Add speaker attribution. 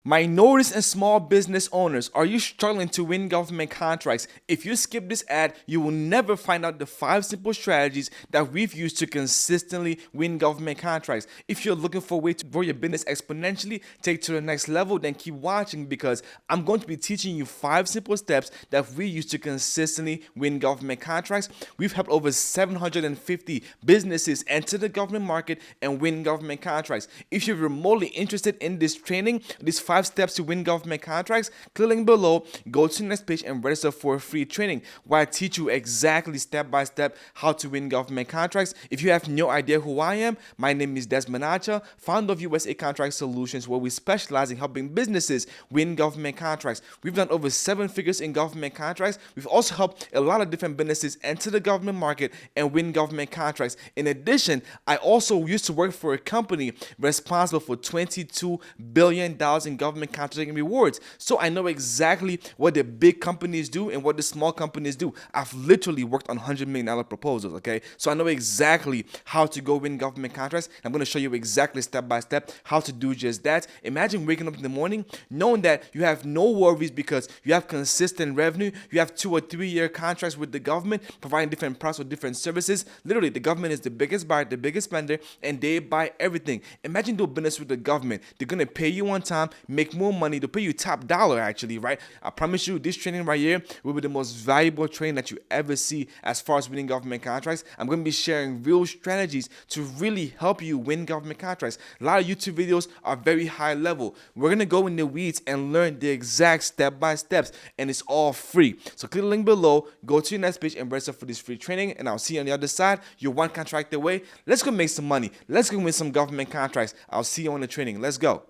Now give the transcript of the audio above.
Speaker 1: Minorities and small business owners, are you struggling to win government contracts? If you skip this ad, you will never find out the 5 simple strategies that we've used to consistently win government contracts. If you're looking for a way to grow your business exponentially, take to the next level, then keep watching because I'm going to be teaching you 5 simple steps that we use to consistently win government contracts. We've helped over 750 businesses enter the government market and win government contracts. If you're remotely interested in this training, these 5 steps to win government contracts, click link below, go to the next page and register for a free training where I teach you exactly step by step how to win government contracts. If you have no idea who I am, my name is Desmond Acha, founder of USA Contract Solutions, where we specialize in helping businesses win government contracts. We've done over 7 figures in government contracts. We've also helped a lot of different businesses enter the government market and win government contracts. In addition, I also used to work for a company responsible for $22 billion in government contracting rewards. So I know exactly what the big companies do and what the small companies do. I've literally worked on $100 million proposals, okay? So I know exactly how to go win government contracts. I'm going to show you exactly step by step how to do just that. Imagine waking up in the morning knowing that you have no worries because you have consistent revenue. You have 2 or 3 year contracts with the government providing different products or different services. Literally, the government is the biggest buyer, the biggest spender, and they buy everything. Imagine doing business with the government. They're going to pay you on time, make more money, they'll pay you top dollar actually, right? I promise you this training right here will be the most valuable training that you ever see as far as winning government contracts. I'm going to be sharing real strategies to really help you win government contracts. A lot of YouTube videos are very high level. We're going to go in the weeds and learn the exact step-by-steps, and it's all free. So click the link below, go to your next page and register for this free training, and I'll see you on the other side. You're one contract away. Let's go make some money. Let's go win some government contracts. I'll see you on the training. Let's go.